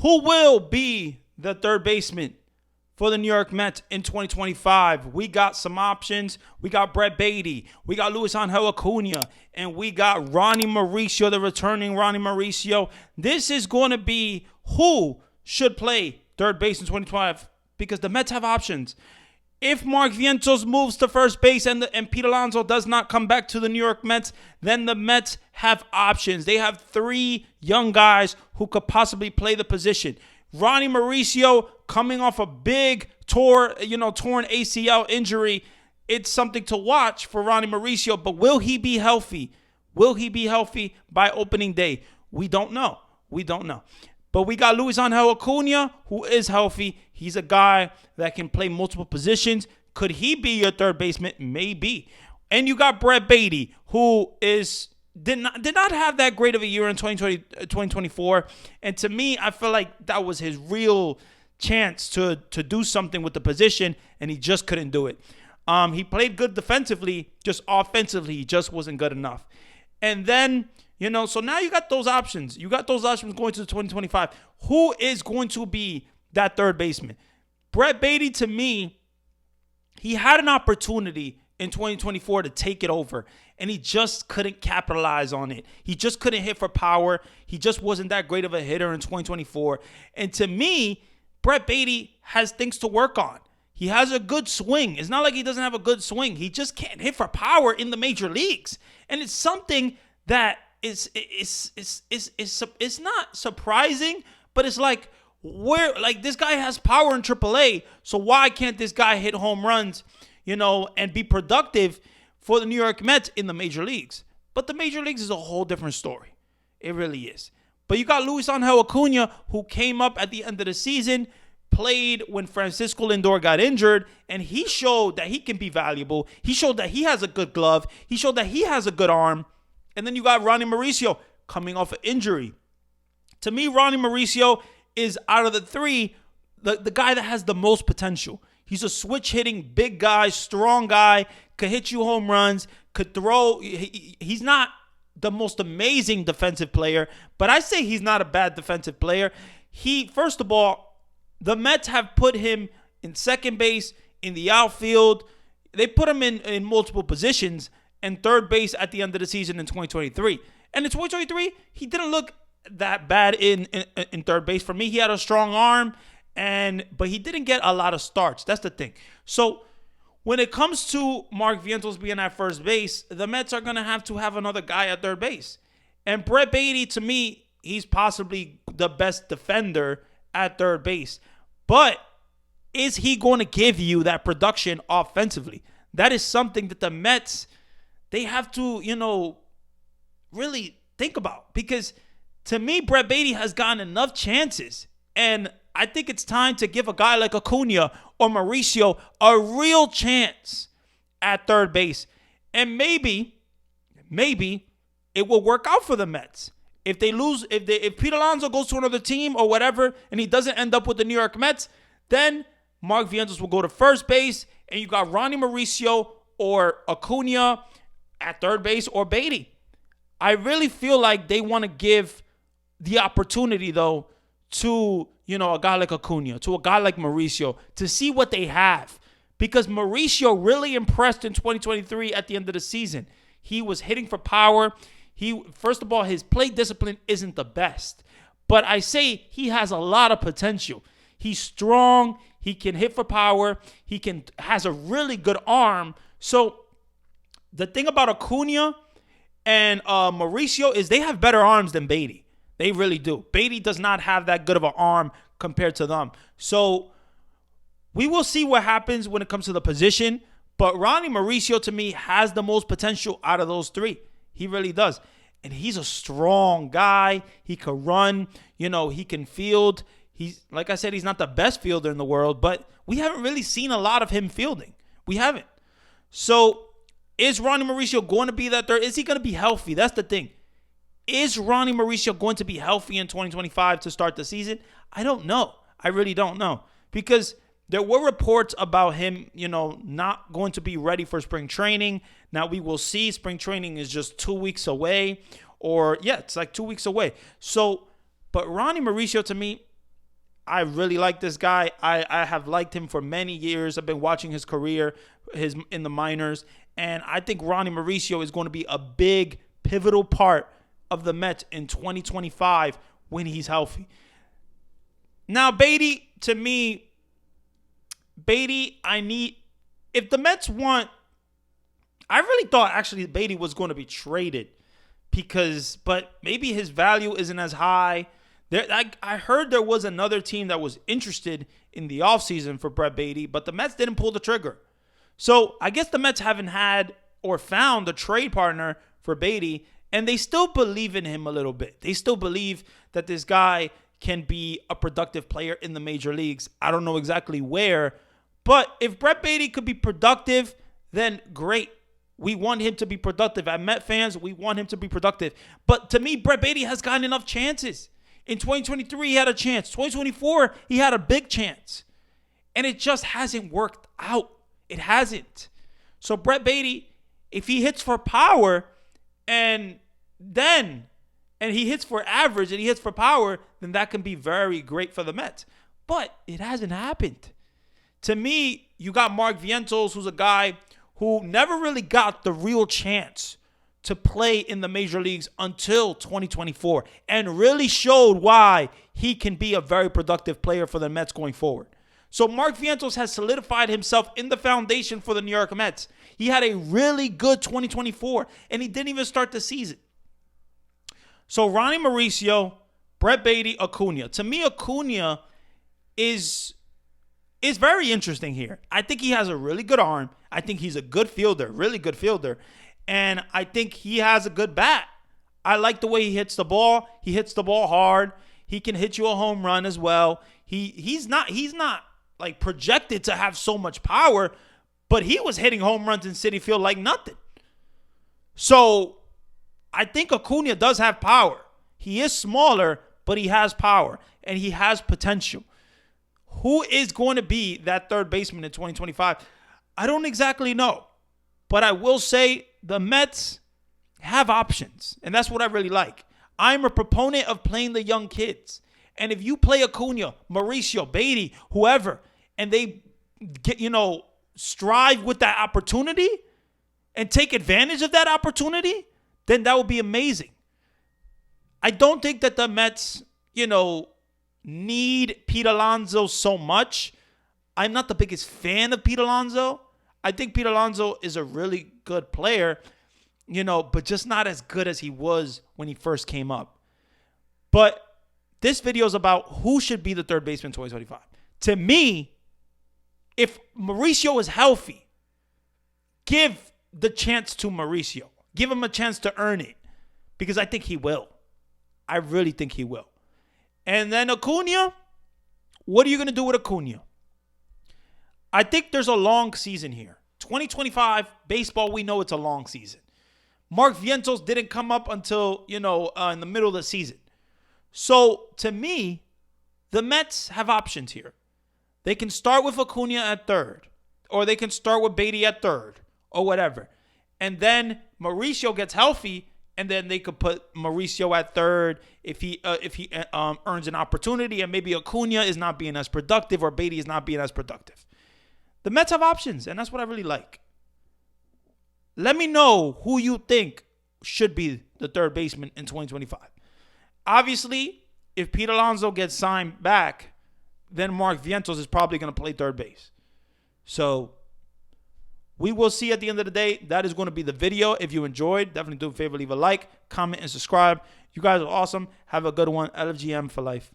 Who will be the third baseman for the New York Mets in 2025? We got some options. We got Brett Baty. We got Luis Angel Acuna. And we got Ronnie Mauricio, the returning Ronnie Mauricio. This is going to be who should play third base in 2025 because the Mets have options. If Mark Vientos moves to first base and Pete Alonso does not come back to the New York Mets, then the Mets have options. They have 3 young guys who could possibly play the position. Ronnie Mauricio coming off a big torn ACL injury. It's something to watch for Ronnie Mauricio, but will he be healthy? Will he be healthy by opening day? We don't know. But we got Luis Angel Acuna, who is healthy. He's a guy that can play multiple positions. Could he be your third baseman? Maybe. And you got Brett Baty, who did not have that great of a year in 2024. And to me, I feel like that was his real chance to do something with the position, and he just couldn't do it. He played good defensively, just offensively, he just wasn't good enough. And then, so now you got those options. You got those options going to 2025. Who is going to be that third baseman? Brett Baty, to me, he had an opportunity in 2024 to take it over, and he just couldn't capitalize on it. He just couldn't hit for power. He just wasn't that great of a hitter in 2024. And to me, Brett Baty has things to work on. He has a good swing. It's not like he doesn't have a good swing. He just can't hit for power in the major leagues. And it's something that it's not surprising, but it's like, this guy has power in AAA, so why can't this guy hit home runs, and be productive for the New York Mets in the major leagues? But the major leagues is a whole different story. It really is. But you got Luis Angel Acuna, who came up at the end of the season, played when Francisco Lindor got injured, and he showed that he can be valuable. He showed that he has a good glove. He showed that he has a good arm. And then you got Ronnie Mauricio coming off an injury. To me, Ronnie Mauricio is, out of the 3, the guy that has the most potential. He's a switch-hitting big guy, strong guy, could hit you home runs, could throw. He's not the most amazing defensive player, but I say he's not a bad defensive player. First of all, the Mets have put him in second base, in the outfield. They put him in multiple positions, and third base at the end of the season in 2023. And in 2023, he didn't look that bad in third base. For me, he had a strong arm, but he didn't get a lot of starts. That's the thing. So when it comes to Mark Vientos being at first base, the Mets are going to have another guy at third base. And Brett Baty, to me, he's possibly the best defender at third base. But is he going to give you that production offensively? That is something that the Mets, they have to, really think about. Because to me, Brett Baty has gotten enough chances. And I think it's time to give a guy like Acuna or Mauricio a real chance at third base. And maybe it will work out for the Mets. If they lose, if Pete Alonso goes to another team or whatever, and he doesn't end up with the New York Mets, then Mark Vientos will go to first base, and you got Ronnie Mauricio or Acuna at third base or Baty. I really feel like they want to give the opportunity, though, to, a guy like Acuna, to a guy like Mauricio, to see what they have. Because Mauricio really impressed in 2023 at the end of the season. He was hitting for power. First of all, his plate discipline isn't the best. But I say he has a lot of potential. He's strong. He can hit for power. Has a really good arm. So the thing about Acuna and Mauricio is they have better arms than Baty. They really do. Baty does not have that good of an arm compared to them. So we will see what happens when it comes to the position. But Ronnie Mauricio, to me, has the most potential out of those 3. He really does. And he's a strong guy. He can run. He can field. Like I said, he's not the best fielder in the world, but we haven't really seen a lot of him fielding. We haven't. So is Ronnie Mauricio going to be that third? Is he going to be healthy? That's the thing. Is Ronnie Mauricio going to be healthy in 2025 to start the season? I don't know. I really don't know. Because there were reports about him, not going to be ready for spring training. Now we will see. Spring training is just 2 weeks away. It's like 2 weeks away. So, but Ronnie Mauricio, to me, I really like this guy. I have liked him for many years. I've been watching his career, his in the minors, and I think Ronnie Mauricio is going to be a big, pivotal part of the Mets in 2025 when he's healthy. Now, Beatty, to me, if the Mets want, I really thought actually Beatty was going to be traded but maybe his value isn't as high. I heard there was another team that was interested in the offseason for Brett Beatty, but the Mets didn't pull the trigger. So I guess the Mets haven't had or found a trade partner for Beatty, and they still believe in him a little bit. They still believe that this guy can be a productive player in the major leagues. I don't know exactly where, but if Brett Beatty could be productive, then great. We want him to be productive. As Met fans, we want him to be productive. But to me, Brett Beatty has gotten enough chances. In 2023, he had a chance. 2024, he had a big chance. And it just hasn't worked out. It hasn't. So Brett Beatty, if he hits for power and he hits for average and he hits for power, then that can be very great for the Mets. But it hasn't happened. To me, you got Mark Vientos, who's a guy who never really got the real chance to play in the major leagues until 2024 and really showed why he can be a very productive player for the Mets going forward. So Mark Vientos has solidified himself in the foundation for the New York Mets. He had a really good 2024, and he didn't even start the season. So Ronnie Mauricio, Brett Beatty, Acuna. To me, Acuna is very interesting here. I think he has a really good arm. I think he's a good fielder, really good fielder. And I think he has a good bat. I like the way he hits the ball. He hits the ball hard. He can hit you a home run as well. He's not like projected to have so much power, but he was hitting home runs in Citi Field like nothing. So I think Acuna does have power. He is smaller, but he has power and he has potential. Who is going to be that third baseman in 2025? I don't exactly know. But I will say the Mets have options, and that's what I really like. I'm a proponent of playing the young kids. And if you play Acuna, Mauricio, Beatty, whoever, and they get, strive with that opportunity and take advantage of that opportunity, then that would be amazing. I don't think that the Mets, need Pete Alonso so much. I'm not the biggest fan of Pete Alonso. I think Pete Alonso is a really good player, but just not as good as he was when he first came up. But this video is about who should be the third baseman in 2025. To me, if Mauricio is healthy, give the chance to Mauricio. Give him a chance to earn it because I think he will. I really think he will. And then Acuna, what are you going to do with Acuna? I think there's a long season here. 2025, baseball, we know it's a long season. Mark Vientos didn't come up until, in the middle of the season. So, to me, the Mets have options here. They can start with Acuna at third, or they can start with Beatty at third, or whatever. And then Mauricio gets healthy, and then they could put Mauricio at third if he earns an opportunity, and maybe Acuna is not being as productive or Beatty is not being as productive. The Mets have options, and that's what I really like. Let me know who you think should be the third baseman in 2025. Obviously, if Pete Alonso gets signed back, then Mark Vientos is probably going to play third base. So we will see at the end of the day. That is going to be the video. If you enjoyed, definitely do a favor, leave a like, comment, and subscribe. You guys are awesome. Have a good one. LFGM for life.